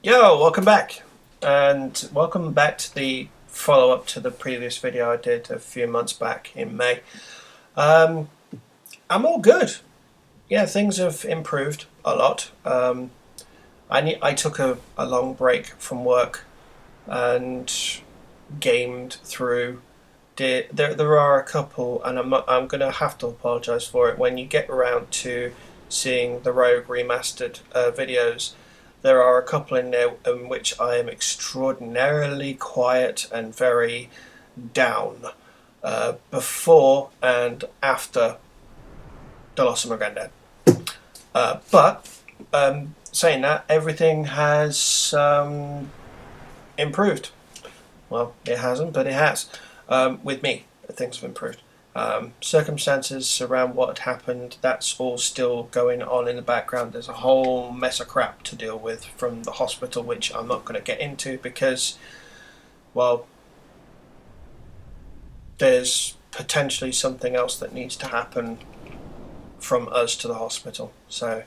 Yo, welcome back, and welcome back to the follow-up to the previous video I did a few months back in May. Um, I'm all good. Yeah, things have improved a lot. I took a long break from work and gamed through. There are a couple, and I'm gonna have to apologise for it when you get around to seeing the Rogue remastered videos. There are a couple in there in which I am extraordinarily quiet and very down before and after the loss of my granddad. But saying that, everything has improved. Well, it hasn't, but it has. With me, things have improved. Circumstances around what had happened, that's all still going on in the background. There's a whole mess of crap to deal with from the hospital, which I'm not going to get into because, well, there's potentially something else that needs to happen from us to the hospital. So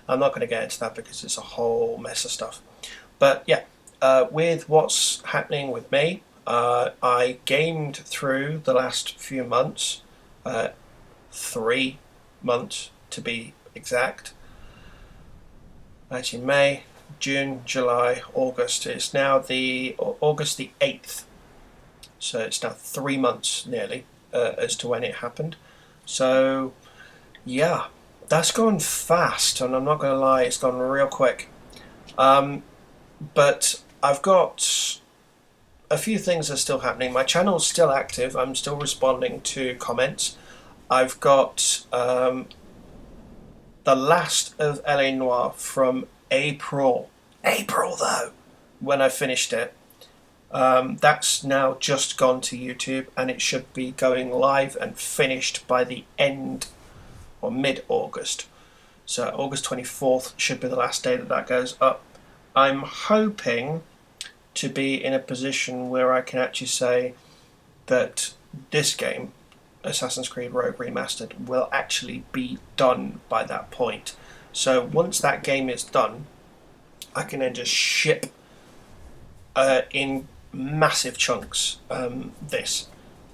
I'm not going to get into that because it's a whole mess of stuff. But yeah, with what's happening with me, I gamed through the last few months, 3 months to be exact. Actually, May, June, July, August. It's now the August the 8th, so it's now 3 months nearly as to when it happened. So yeah, that's gone fast, and I'm not going to lie, it's gone real quick. But I've got a few things are still happening. My channel's still active. I'm still responding to comments. I've got the last of LA Noire from April though, when I finished it. That's now just gone to YouTube, and it should be going live and finished by the end or mid-August. So August 24th should be the last day that goes up. I'm hoping to be in a position where I can actually say that this game, Assassin's Creed Rogue Remastered, will actually be done by that point. So once that game is done, I can then just ship in massive chunks this.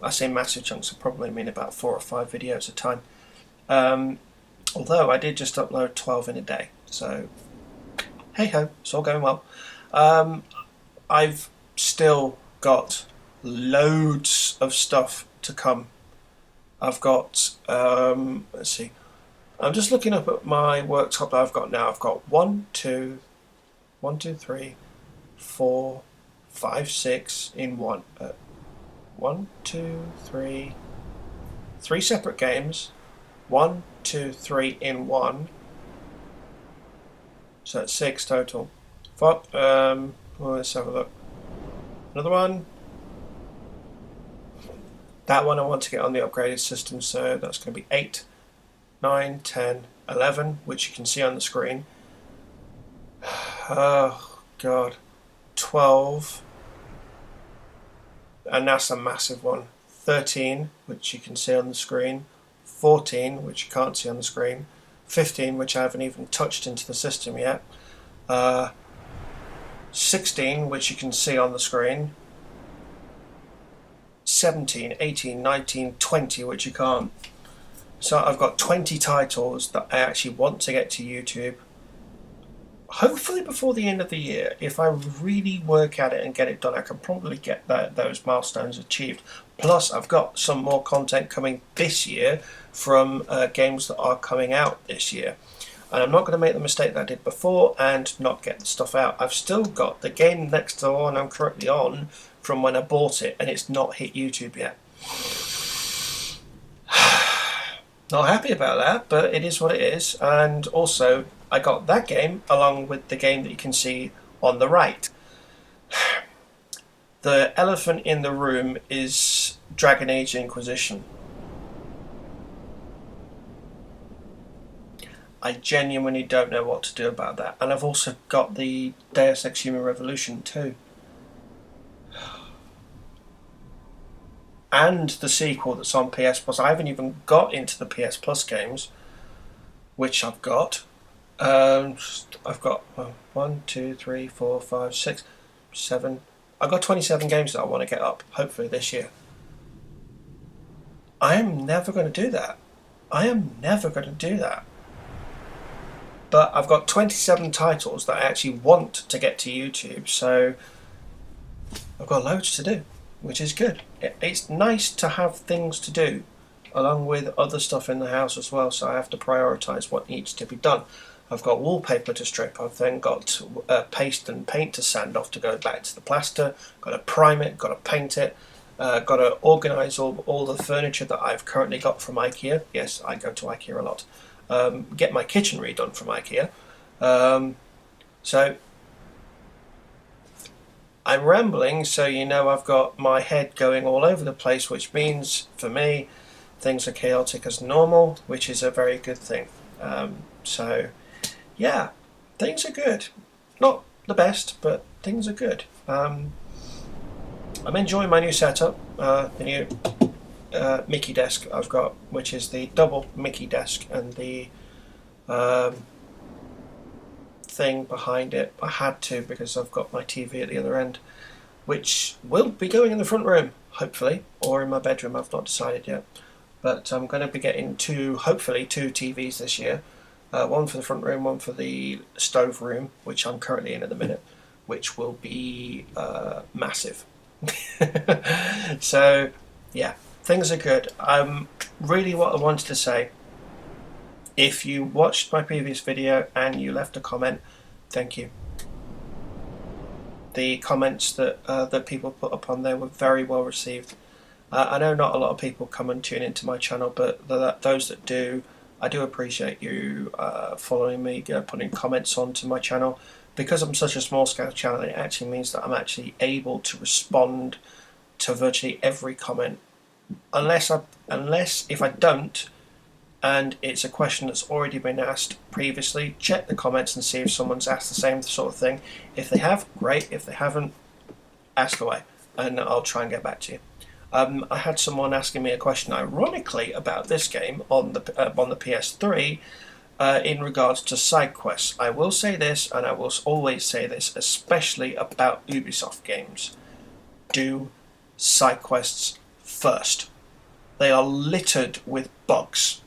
I say massive chunks, I probably mean about 4 or 5 videos a time. Although I did just upload 12 in a day, so hey ho, it's all going well. I've still got loads of stuff to come. I've got, let's see, I'm just looking up at my worktop that I've got now. I've got 1, 2, 3, 4, 5, 6 in one. 1, 2, 3, 3 separate games. 1, 2, 3 in one. So that's 6 total. Well, let's have a look. Another one. That one I want to get on the upgraded system, so that's going to be 8, 9, 10, 11, which you can see on the screen. Oh, God. 12. And that's a massive one. 13, which you can see on the screen. 14, which you can't see on the screen. 15, which I haven't even touched into the system yet. 16, which you can see on the screen. 17, 18, 19, 20, which you can't. So I've got 20 titles that I actually want to get to YouTube. Hopefully before the end of the year. If I really work at it and get it done, I can probably get those milestones achieved. Plus, I've got some more content coming this year from games that are coming out this year. And I'm not going to make the mistake that I did before and not get the stuff out. I've still got the game next to the one I'm currently on from when I bought it, and it's not hit YouTube yet. Not happy about that, but it is what it is. And also, I got that game along with the game that you can see on the right. The elephant in the room is Dragon Age Inquisition. I genuinely don't know what to do about that. And I've also got the Deus Ex Human Revolution 2. And the sequel that's on PS Plus. I haven't even got into the PS Plus games, which I've got. I've got 1, 2, 3, 4, 5, 6, 7. I've got 27 games that I want to get up, hopefully this year. I am never going to do that. I am never going to do that. But I've got 27 titles that I actually want to get to YouTube, so I've got loads to do, which is good. It's nice to have things to do, along with other stuff in the house as well, so I have to prioritise what needs to be done. I've got wallpaper to strip, I've then got paste and paint to sand off to go back to the plaster, got to prime it, got to paint it, got to organise all the furniture that I've currently got from IKEA. Yes, I go to IKEA a lot. Get my kitchen redone from IKEA. So I'm rambling, so you know I've got my head going all over the place, which means for me things are chaotic as normal, which is a very good thing. So yeah, things are good. Not the best, but things are good. I'm enjoying my new setup, the new Mickey desk I've got, which is the double Mickey desk, and the thing behind it I had to because I've got my TV at the other end, which will be going in the front room hopefully, or in my bedroom. I've not decided yet, but I'm going to be getting hopefully two TVs this year, one for the front room, one for the stove room, which I'm currently in at the minute, which will be massive. So yeah, things are good. Really what I wanted to say, if you watched my previous video and you left a comment, thank you. The comments that people put up on there were very well received. I know not a lot of people come and tune into my channel, but those that do, I do appreciate you following me, putting comments onto my channel. Because I'm such a small scale channel, it actually means that I'm actually able to respond to virtually every comment. Unless if I don't, and it's a question that's already been asked previously, check the comments and see if someone's asked the same sort of thing. If they have, great. If they haven't, ask away, and I'll try and get back to you. I had someone asking me a question, ironically, about this game on the PS3 in regards to side quests. I will say this, and I will always say this, especially about Ubisoft games: do side quests first. They are littered with bugs.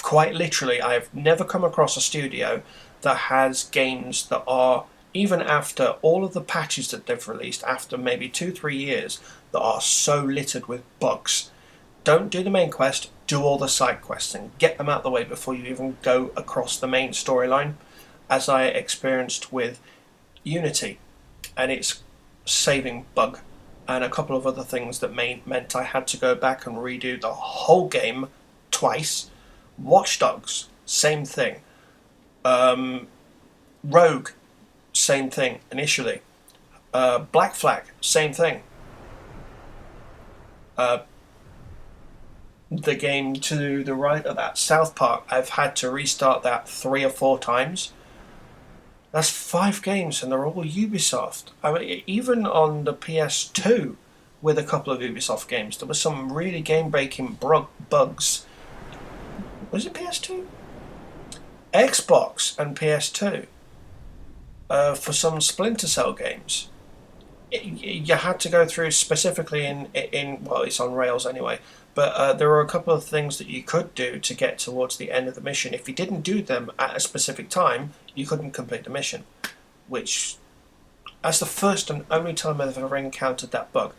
Quite literally, I've never come across a studio that has games that are, even after all of the patches that they've released, after maybe 2-3 years, that are so littered with bugs. Don't do the main quest, do all the side quests and get them out of the way before you even go across the main storyline, as I experienced with Unity and its saving bug, and a couple of other things that meant I had to go back and redo the whole game twice. Watch Dogs, same thing. Rogue, same thing initially. Black Flag, same thing. The game to the right of that, South Park, I've had to restart that 3 or 4 times. That's 5 games, and they're all Ubisoft. I mean, even on the PS2, with a couple of Ubisoft games, there were some really game-breaking bugs. Was it PS2? Xbox and PS2. For some Splinter Cell games, you had to go through specifically in well, it's on Rails anyway, but there were a couple of things that you could do to get towards the end of the mission. If you didn't do them at a specific time, you couldn't complete the mission, which, that's the first and only time I've ever encountered that bug.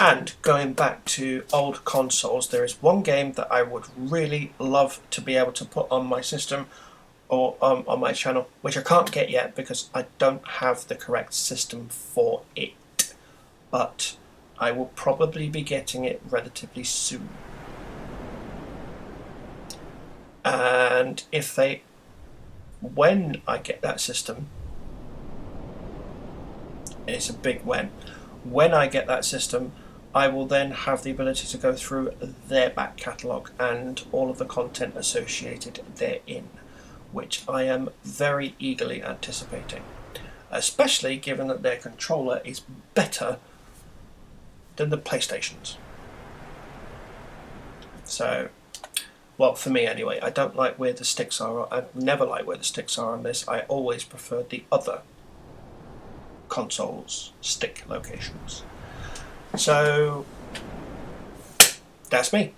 And going back to old consoles, there is one game that I would really love to be able to put on my system, or on my channel, which I can't get yet because I don't have the correct system for it, but I will probably be getting it relatively soon. And when I get that system, it's a big when I get that system, I will then have the ability to go through their back catalogue and all of the content associated therein, which I am very eagerly anticipating, especially given that their controller is better than the PlayStation's. So Well, for me anyway, I don't like where the sticks are. I've never liked where the sticks are on this. I always preferred the other console's stick locations. So that's me.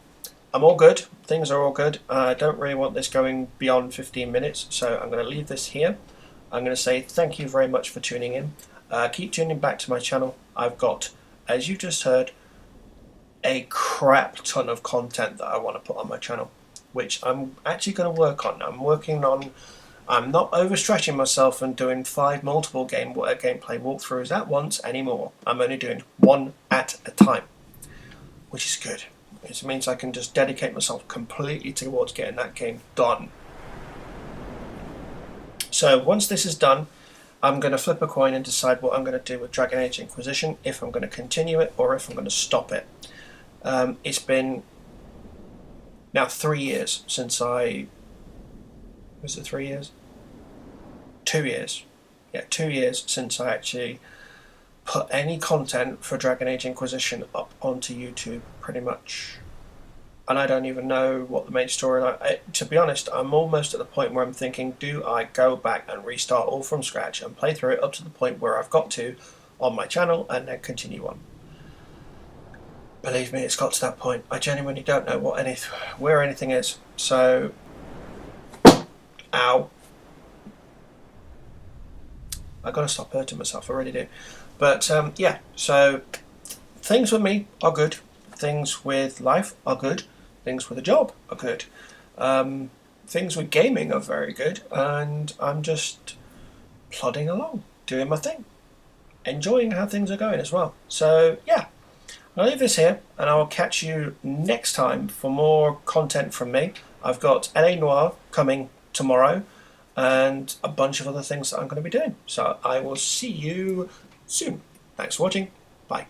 I'm all good. Things are all good. I don't really want this going beyond 15 minutes, so I'm going to leave this here. I'm going to say thank you very much for tuning in. Keep tuning back to my channel. I've got, as you just heard, a crap ton of content that I want to put on my channel, which I'm actually going to work on. I'm not overstretching myself and doing 5 multiple gameplay walkthroughs at once anymore. I'm only doing 1 at a time, which is good. It means I can just dedicate myself completely towards getting that game done. So once this is done, I'm going to flip a coin and decide what I'm going to do with Dragon Age Inquisition, if I'm going to continue it or if I'm going to stop it. It's been now 3 years since was it 3 years? 2 years. Yeah, 2 years since I actually put any content for Dragon Age Inquisition up onto YouTube, pretty much. And I don't even know what the main storyline. To be honest, I'm almost at the point where I'm thinking, do I go back and restart all from scratch and play through it up to the point where I've got to on my channel and then continue on? Believe me, it's got to that point. I genuinely don't know where anything is. So, ow. I've got to stop hurting myself, I really do. But yeah, so things with me are good. Things with life are good. Things with a job are good. Things with gaming are very good. And I'm just plodding along, doing my thing. Enjoying how things are going as well. So yeah, I'll leave this here and I'll catch you next time for more content from me. I've got LA Noire coming tomorrow and a bunch of other things that I'm going to be doing. So I will see you soon. Thanks for watching. Bye.